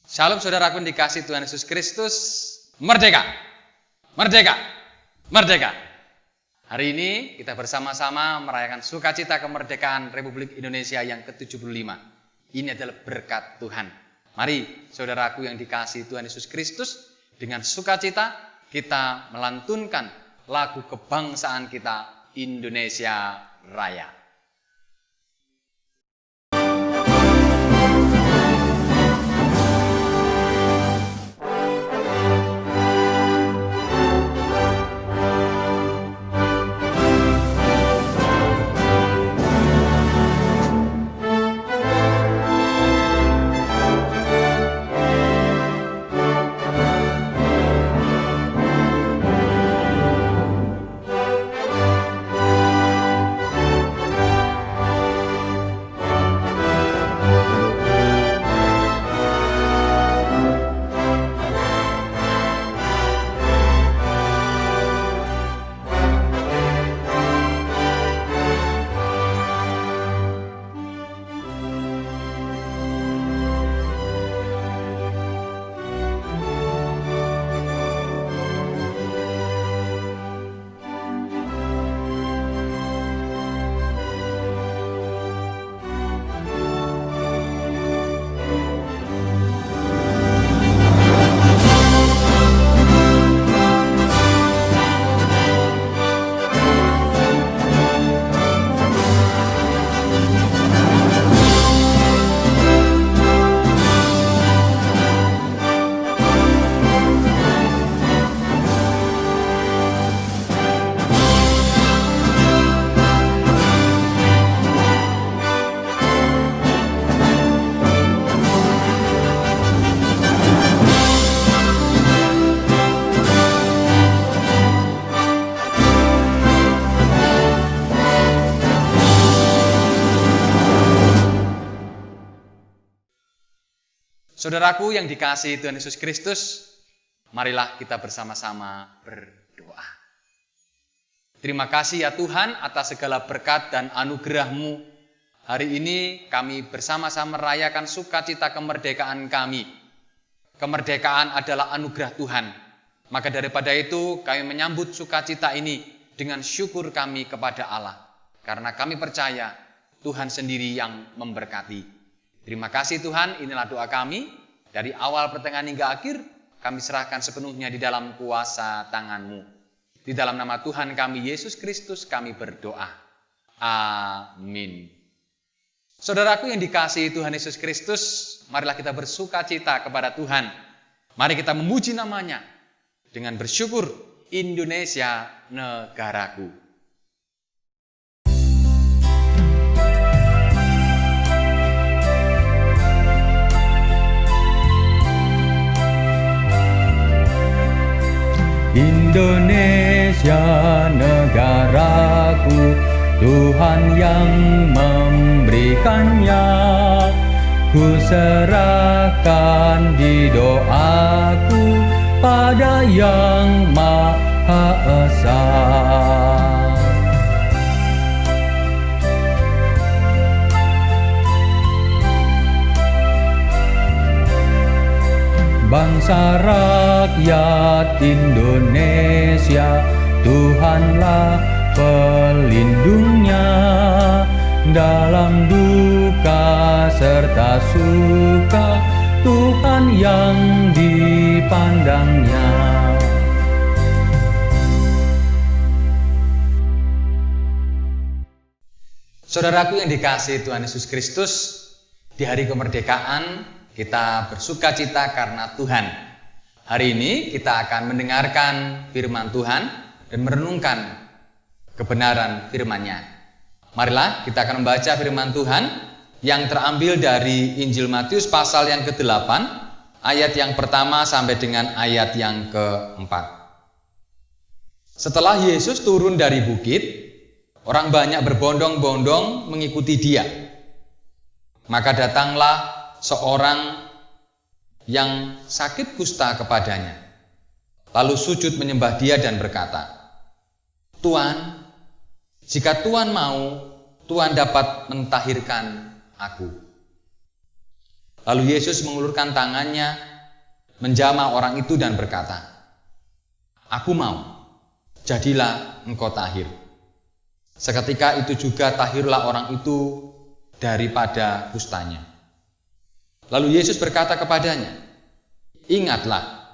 Shalom saudaraku yang dikasihi Tuhan Yesus Kristus. Merdeka, merdeka, merdeka. Hari ini kita bersama-sama merayakan sukacita kemerdekaan Republik Indonesia yang ke-75. Ini adalah berkat Tuhan. Mari saudaraku yang dikasihi Tuhan Yesus Kristus, dengan sukacita kita melantunkan lagu kebangsaan kita, Indonesia Raya. Saudaraku yang dikasihi Tuhan Yesus Kristus, marilah kita bersama-sama berdoa. Terima kasih ya Tuhan atas segala berkat dan anugerah-Mu. Hari ini kami bersama-sama merayakan sukacita kemerdekaan kami. Kemerdekaan adalah anugerah Tuhan. Maka daripada itu kami menyambut sukacita ini dengan syukur kami kepada Allah. Karena kami percaya Tuhan sendiri yang memberkati. Terima kasih Tuhan, inilah doa kami. Dari awal, pertengahan hingga akhir, kami serahkan sepenuhnya di dalam kuasa tangan-Mu. Di dalam nama Tuhan kami, Yesus Kristus, kami berdoa. Amin. Saudaraku yang dikasihi Tuhan Yesus Kristus, marilah kita bersukacita kepada Tuhan. Mari kita memuji namanya dengan bersyukur, Indonesia negaraku. Indonesia negaraku, Tuhan yang memberikannya. Ku serahkan di doaku pada Yang Maha Esa. Bangsa rakyat Indonesia, Tuhanlah pelindungnya. Dalam duka serta suka, Tuhan yang dipandangnya. Saudaraku yang dikasihi Tuhan Yesus Kristus, di hari kemerdekaan kita bersukacita karena Tuhan. Hari ini kita akan mendengarkan firman Tuhan dan merenungkan kebenaran firman-Nya. Marilah kita akan membaca firman Tuhan yang terambil dari Injil Matius pasal yang ke-8, ayat yang pertama sampai dengan ayat yang ke-4. Setelah Yesus turun dari bukit, orang banyak berbondong-bondong mengikuti Dia. Maka datanglah seorang yang sakit kusta kepadanya, lalu sujud menyembah Dia dan berkata, "Tuan, jika Tuan mau, Tuan dapat mentahirkan aku." Lalu Yesus mengulurkan tangannya, menjamah orang itu dan berkata, "Aku mau, jadilah engkau tahir." Seketika itu juga tahirlah orang itu daripada kustanya. Lalu Yesus berkata kepadanya, "Ingatlah,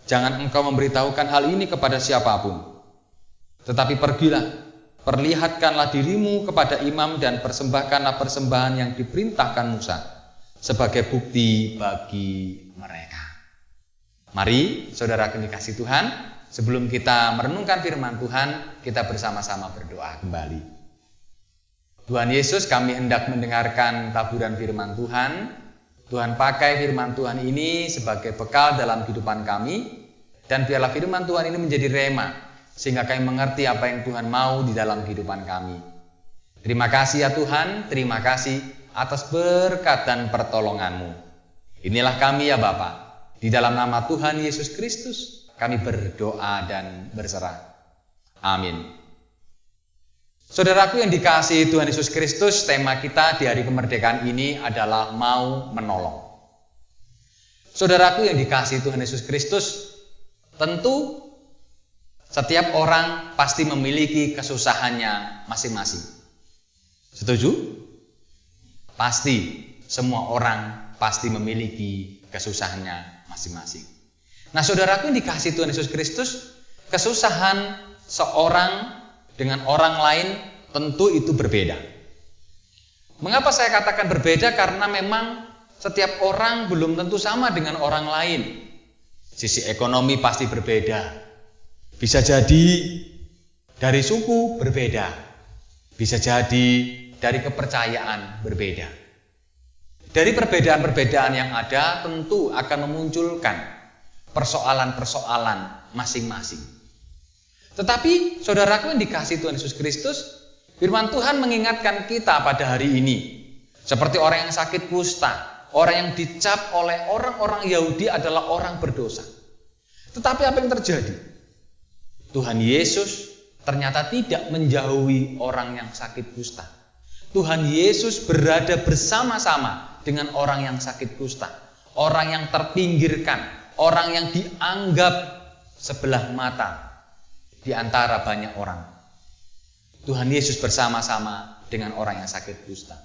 jangan engkau memberitahukan hal ini kepada siapapun. Tetapi pergilah, perlihatkanlah dirimu kepada imam dan persembahkanlah persembahan yang diperintahkan Musa sebagai bukti bagi mereka." Mari, saudara dikasihi Tuhan, sebelum kita merenungkan firman Tuhan, kita bersama-sama berdoa kembali. Tuhan Yesus, kami hendak mendengarkan taburan firman Tuhan. Tuhan pakai firman Tuhan ini sebagai bekal dalam kehidupan kami, dan biarlah firman Tuhan ini menjadi rema, sehingga kami mengerti apa yang Tuhan mau di dalam kehidupan kami. Terima kasih ya Tuhan, terima kasih atas berkat dan pertolongan-Mu. Inilah kami ya Bapa. Di dalam nama Tuhan Yesus Kristus, kami berdoa dan berserah. Amin. Saudaraku yang dikasihi Tuhan Yesus Kristus, tema kita di hari kemerdekaan ini adalah mau menolong. Saudaraku yang dikasihi Tuhan Yesus Kristus, tentu setiap orang pasti memiliki kesusahannya masing-masing. Setuju? Pasti, semua orang pasti memiliki kesusahannya masing-masing. Nah, saudaraku yang dikasihi Tuhan Yesus Kristus, kesusahan seorang dengan orang lain tentu itu berbeda. Mengapa saya katakan berbeda? Karena memang setiap orang belum tentu sama dengan orang lain. Sisi ekonomi pasti berbeda. Bisa jadi dari suku berbeda. Bisa jadi dari kepercayaan berbeda. Dari perbedaan-perbedaan yang ada tentu akan memunculkan persoalan-persoalan masing-masing. Tetapi saudaraku yang dikasihi Tuhan Yesus Kristus, firman Tuhan mengingatkan kita pada hari ini, seperti orang yang sakit kusta, orang yang dicap oleh orang-orang Yahudi adalah orang berdosa. Tetapi apa yang terjadi? Tuhan Yesus ternyata tidak menjauhi orang yang sakit kusta. Tuhan Yesus berada bersama-sama dengan orang yang sakit kusta, orang yang terpinggirkan, orang yang dianggap sebelah mata di antara banyak orang. Tuhan Yesus bersama-sama dengan orang yang sakit kusta.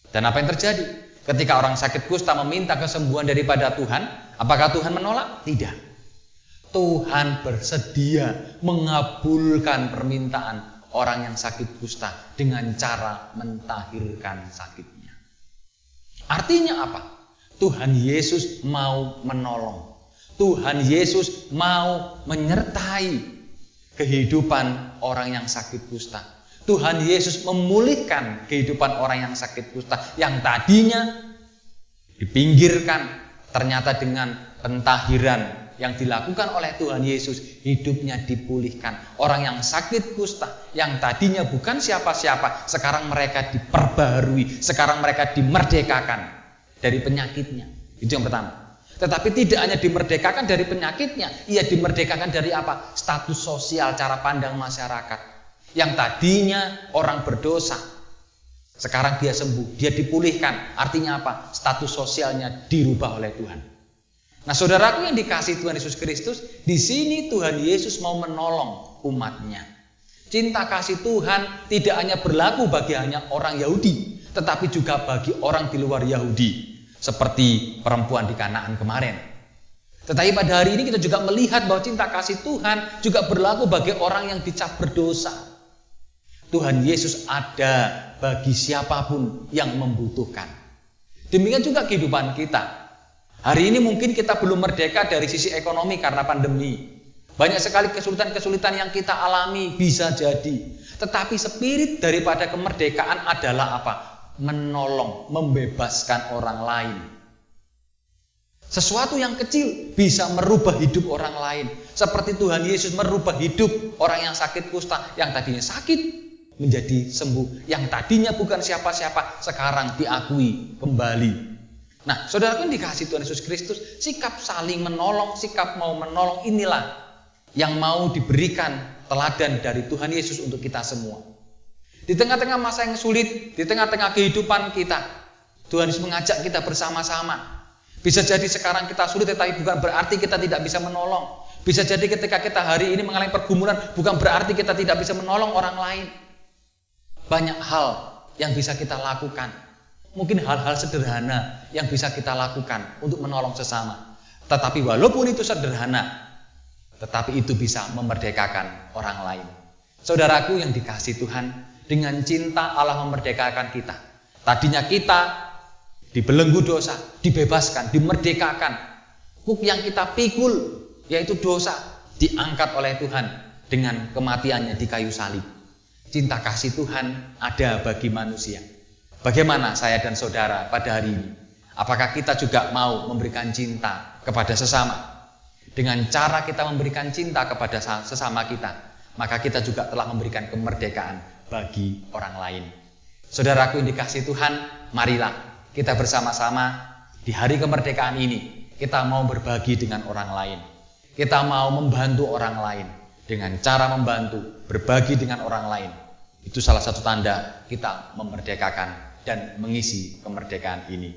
Dan apa yang terjadi? Ketika orang sakit kusta meminta kesembuhan daripada Tuhan, apakah Tuhan menolak? Tidak. Tuhan bersedia mengabulkan permintaan orang yang sakit kusta dengan cara mentahirkan sakitnya. Artinya apa? Tuhan Yesus mau menolong. Tuhan Yesus mau menyertai kehidupan orang yang sakit kusta. Tuhan Yesus memulihkan kehidupan orang yang sakit kusta yang tadinya dipinggirkan, ternyata dengan pentahiran yang dilakukan oleh Tuhan Yesus, hidupnya dipulihkan. Orang yang sakit kusta, yang tadinya bukan siapa-siapa, sekarang mereka diperbarui, sekarang mereka dimerdekakan dari penyakitnya. Itu yang pertama. Tetapi tidak hanya dimerdekakan dari penyakitnya, ia dimerdekakan dari apa? Status sosial, cara pandang masyarakat. Yang tadinya orang berdosa, sekarang dia sembuh, dia dipulihkan. Artinya apa? Status sosialnya dirubah oleh Tuhan. Nah, saudaraku yang dikasihi Tuhan Yesus Kristus, di sini Tuhan Yesus mau menolong umatnya. Cinta kasih Tuhan tidak hanya berlaku bagi hanya orang Yahudi, tetapi juga bagi orang di luar Yahudi, seperti perempuan di Kanaan kemarin. Tetapi pada hari ini kita juga melihat bahwa cinta kasih Tuhan juga berlaku bagi orang yang dicap berdosa. Tuhan Yesus ada bagi siapapun yang membutuhkan. Demikian juga kehidupan kita. Hari ini mungkin kita belum merdeka dari sisi ekonomi karena pandemi. Banyak sekali kesulitan-kesulitan yang kita alami, bisa jadi. Tetapi spirit daripada kemerdekaan adalah apa? Menolong, membebaskan orang lain. Sesuatu yang kecil bisa merubah hidup orang lain. Seperti Tuhan Yesus merubah hidup orang yang sakit kusta, yang tadinya sakit menjadi sembuh. Yang tadinya bukan siapa-siapa, sekarang diakui kembali. Nah, saudaraku yang dikasihi Tuhan Yesus Kristus, sikap saling menolong, sikap mau menolong, inilah yang mau diberikan teladan dari Tuhan Yesus untuk kita semua. Di tengah-tengah masa yang sulit, di tengah-tengah kehidupan kita, Tuhan Yesus mengajak kita bersama-sama Bisa jadi sekarang kita sulit, tetapi bukan berarti kita tidak bisa menolong. Bisa jadi ketika kita hari ini mengalami pergumulan, bukan berarti kita tidak bisa menolong orang lain. Banyak hal yang bisa kita lakukan. Mungkin hal-hal sederhana yang bisa kita lakukan untuk menolong sesama. Tetapi walaupun itu sederhana, tetapi itu bisa memerdekakan orang lain. Saudaraku yang dikasihi Tuhan, dengan cinta Allah memerdekakan kita. Tadinya kita dibelenggu dosa, dibebaskan, dimerdekakan. Kuk yang kita pikul, yaitu dosa, diangkat oleh Tuhan dengan kematiannya di kayu salib. Cinta kasih Tuhan ada bagi manusia. Bagaimana saya dan saudara pada hari ini? Apakah kita juga mau memberikan cinta kepada sesama? Dengan cara kita memberikan cinta kepada sesama kita, maka kita juga telah memberikan kemerdekaan bagi orang lain. Saudaraku yang dikasihi Tuhan, marilah kita bersama-sama di hari kemerdekaan ini, kita mau berbagi dengan orang lain. Kita mau membantu orang lain dengan cara membantu, berbagi dengan orang lain. Itu salah satu tanda kita memerdekakan dan mengisi kemerdekaan ini.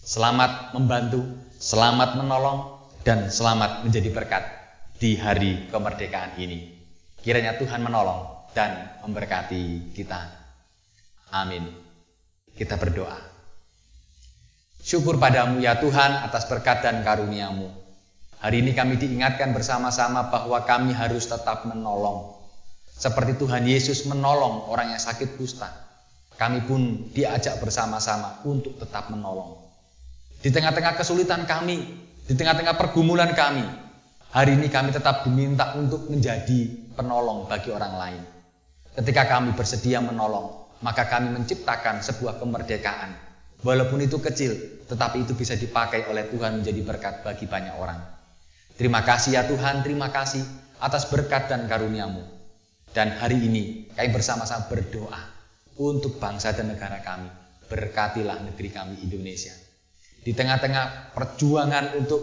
Selamat membantu, selamat menolong, dan selamat menjadi berkat di hari kemerdekaan ini. Kiranya Tuhan menolong dan memberkati kita. Amin. Kita berdoa. Syukur padamu ya Tuhan atas berkat dan karunia-Mu. Hari ini kami diingatkan bersama-sama bahwa kami harus tetap menolong. Seperti Tuhan Yesus menolong orang yang sakit kusta, kami pun diajak bersama-sama untuk tetap menolong. Di tengah-tengah kesulitan kami, di tengah-tengah pergumulan kami, hari ini kami tetap diminta untuk menjadi penolong bagi orang lain. Ketika kami bersedia menolong, maka kami menciptakan sebuah kemerdekaan. Walaupun itu kecil, tetapi itu bisa dipakai oleh Tuhan menjadi berkat bagi banyak orang. Terima kasih ya Tuhan, terima kasih atas berkat dan karunia-Mu. Dan hari ini kami bersama-sama berdoa untuk bangsa dan negara kami. Berkatilah negeri kami Indonesia. Di tengah-tengah perjuangan untuk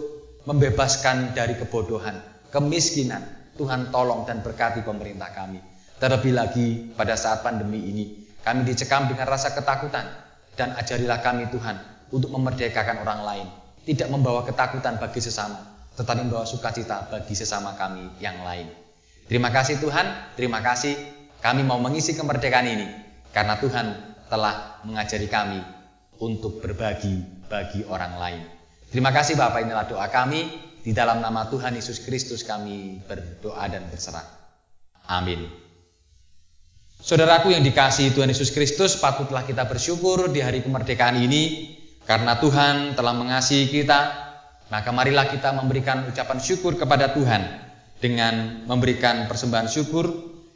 membebaskan dari kebodohan, kemiskinan, Tuhan tolong dan berkati pemerintah kami. Terlebih lagi pada saat pandemi ini, kami dicekam dengan rasa ketakutan. Dan ajarilah kami Tuhan untuk memerdekakan orang lain. Tidak membawa ketakutan bagi sesama, tetapi membawa sukacita bagi sesama kami yang lain. Terima kasih Tuhan, terima kasih kami mau mengisi kemerdekaan ini. Karena Tuhan telah mengajari kami untuk berbagi bagi orang lain. Terima kasih Bapak, inilah doa kami. Di dalam nama Tuhan Yesus Kristus kami berdoa dan berserah. Amin. Saudaraku yang dikasihi Tuhan Yesus Kristus, patutlah kita bersyukur di hari kemerdekaan ini. Karena Tuhan telah mengasihi kita, maka marilah kita memberikan ucapan syukur kepada Tuhan dengan memberikan persembahan syukur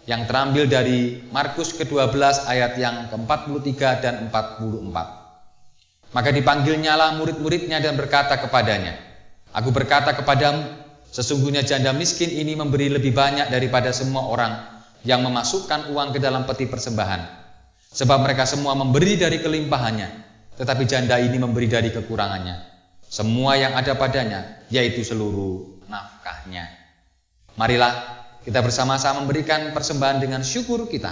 yang terambil dari Markus ke-12 ayat yang ke-43 dan 44. Maka dipanggilnyalah murid-muridnya dan berkata kepadanya, Aku berkata kepadamu, sesungguhnya janda miskin ini memberi lebih banyak daripada semua orang yang memasukkan uang ke dalam peti persembahan. Sebab mereka semua memberi dari kelimpahannya, tetapi janda ini memberi dari kekurangannya. Semua yang ada padanya, yaitu seluruh nafkahnya. Marilah kita bersama-sama memberikan persembahan dengan syukur kita.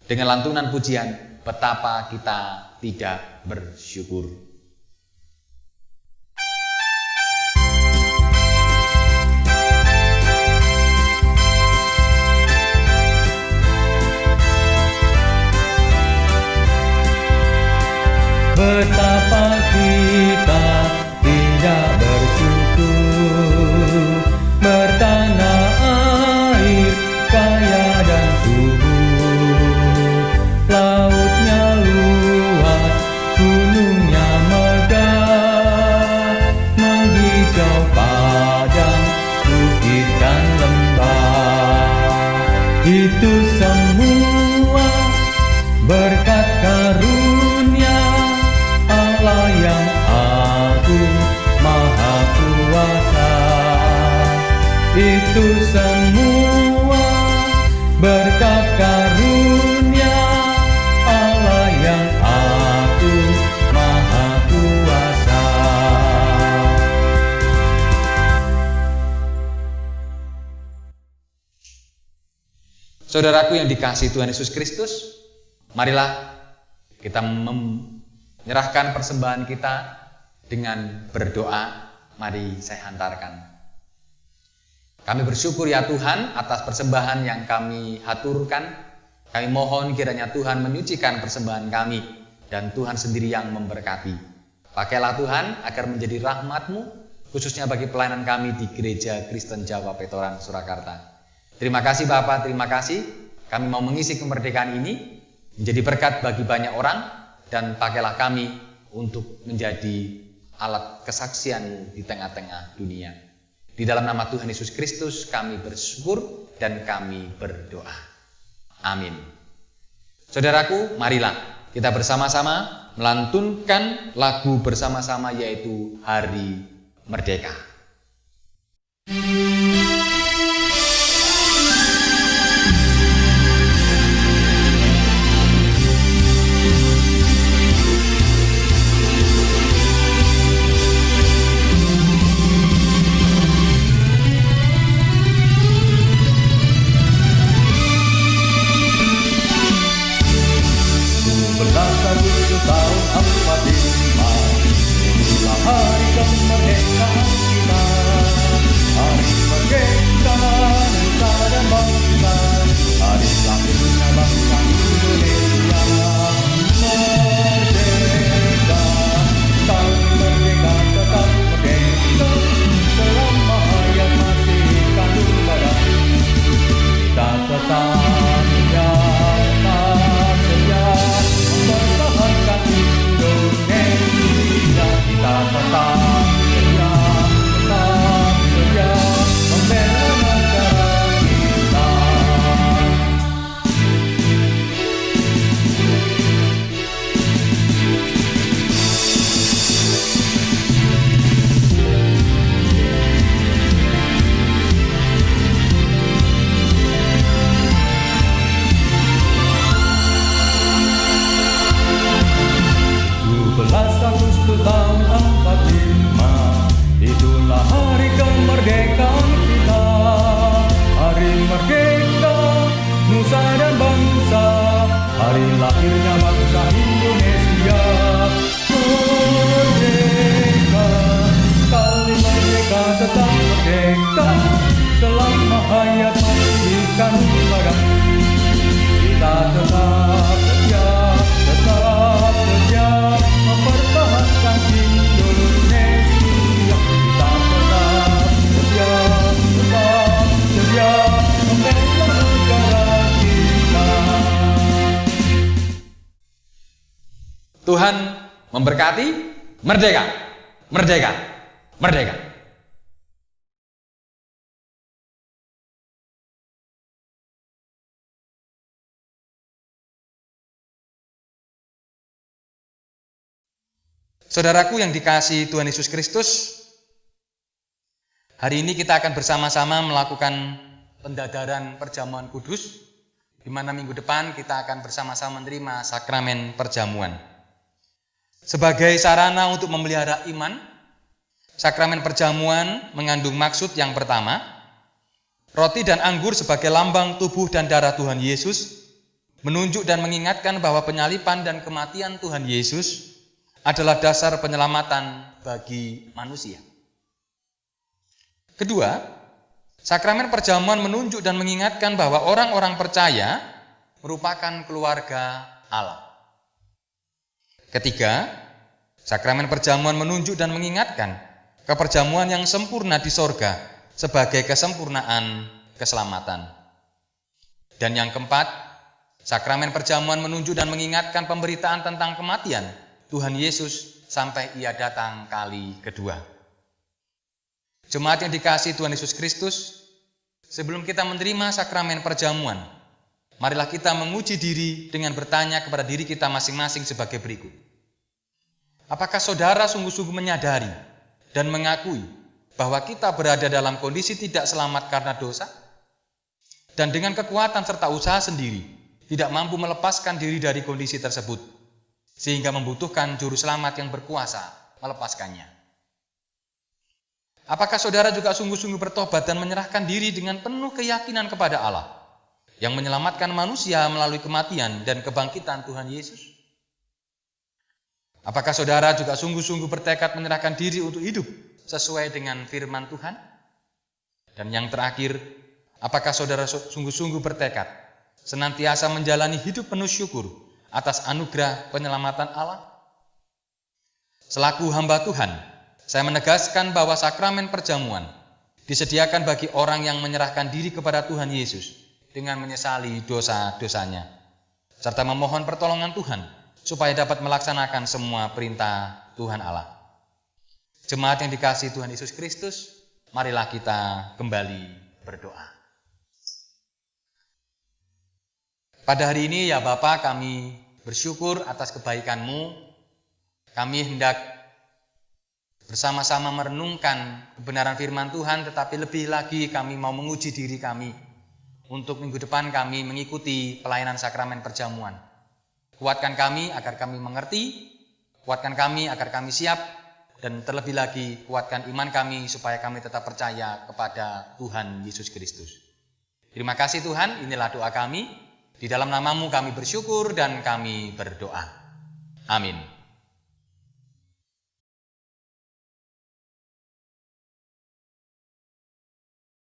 Dengan lantunan pujian, betapa kita tidak bersyukur. Betapa kita tidak bersyukur, bertanah air kaya dan subur, lautnya luas, gunungnya megah, menghijau padang, bukit dan lembah. Itu semua berkat karunia Allah yang agung, maha kuasa. Itu semua berkat karunia Allah yang agung, maha kuasa. Saudaraku yang dikasihi Tuhan Yesus Kristus, marilah kita menyerahkan persembahan kita dengan berdoa. Mari saya hantarkan. Kami bersyukur ya Tuhan atas persembahan yang kami haturkan. Kami mohon kiranya Tuhan menyucikan persembahan kami dan Tuhan sendiri yang memberkati. Pakailah Tuhan agar menjadi rahmat-Mu khususnya bagi pelayanan kami di Gereja Kristen Jawa Petoran, Surakarta. Terima kasih Bapak, terima kasih. Kami mau mengisi kemerdekaan ini menjadi berkat bagi banyak orang dan pakailah kami untuk menjadi alat kesaksian-Mu di tengah-tengah dunia. Di dalam nama Tuhan Yesus Kristus kami bersyukur dan kami berdoa. Amin. Saudaraku, marilah kita bersama-sama melantunkan lagu bersama-sama yaitu Hari Merdeka. Tahun 45 itulah hari kemerdekaan kita, hari merdeka nusa dan bangsa, hari lahirnya bangsa Indonesia. Merdeka, kami merdeka tetap merdeka, selama hayat masih kandung badan. Kita tetap setia, mempertahankan Indonesia. Kita tetap setia membela negara kita. Agustus tahun 45 itulah hari kemerdekaan kita, hari merdeka nusa dan bangsa, hari lahirnya bangsa Indonesia. Merdeka, kami merdeka tetap merdeka, selama hayat masih kandung badan. Kita tetap setia mempertahankan Indonesia. Kita tetap setia membela negara kita. Tuhan memberkati. Merdeka, merdeka, merdeka. Saudaraku yang dikasihi Tuhan Yesus Kristus, hari ini kita akan bersama-sama melakukan pendadaran perjamuan kudus, di mana minggu depan kita akan bersama-sama menerima sakramen perjamuan. Sebagai sarana untuk memelihara iman, sakramen perjamuan mengandung maksud yang pertama, roti dan anggur sebagai lambang tubuh dan darah Tuhan Yesus, menunjuk dan mengingatkan bahwa penyaliban dan kematian Tuhan Yesus adalah dasar penyelamatan bagi manusia. Kedua, sakramen perjamuan menunjuk dan mengingatkan bahwa orang-orang percaya merupakan keluarga Allah. Ketiga, sakramen perjamuan menunjuk dan mengingatkan keperjamuan yang sempurna di sorga sebagai kesempurnaan keselamatan. Dan yang keempat, sakramen perjamuan menunjuk dan mengingatkan pemberitaan tentang kematian Tuhan Yesus sampai Ia datang kali kedua. Jemaat yang dikasihi Tuhan Yesus Kristus, sebelum kita menerima sakramen perjamuan, marilah kita menguji diri dengan bertanya kepada diri kita masing-masing sebagai berikut. Apakah saudara sungguh-sungguh menyadari dan mengakui bahwa kita berada dalam kondisi tidak selamat karena dosa? Dan dengan kekuatan serta usaha sendiri, tidak mampu melepaskan diri dari kondisi tersebut, sehingga membutuhkan juru selamat yang berkuasa melepaskannya. Apakah saudara juga sungguh-sungguh bertobat dan menyerahkan diri dengan penuh keyakinan kepada Allah, yang menyelamatkan manusia melalui kematian dan kebangkitan Tuhan Yesus? Apakah saudara juga sungguh-sungguh bertekad menyerahkan diri untuk hidup sesuai dengan firman Tuhan? Dan yang terakhir, apakah saudara sungguh-sungguh bertekad senantiasa menjalani hidup penuh syukur atas anugerah penyelamatan Allah? Selaku hamba Tuhan, saya menegaskan bahwa sakramen perjamuan disediakan bagi orang yang menyerahkan diri kepada Tuhan Yesus dengan menyesali dosa-dosanya, serta memohon pertolongan Tuhan supaya dapat melaksanakan semua perintah Tuhan Allah. Jemaat yang dikasihi Tuhan Yesus Kristus, marilah kita kembali berdoa. Pada hari ini ya Bapa, kami bersyukur atas kebaikan-Mu. Kami hendak bersama-sama merenungkan kebenaran firman Tuhan, tetapi lebih lagi kami mau menguji diri kami untuk minggu depan kami mengikuti pelayanan sakramen perjamuan. Kuatkan kami agar kami mengerti, kuatkan kami agar kami siap, dan terlebih lagi kuatkan iman kami supaya kami tetap percaya kepada Tuhan Yesus Kristus. Terima kasih Tuhan, inilah doa kami. Di dalam nama-Mu kami bersyukur dan kami berdoa. Amin.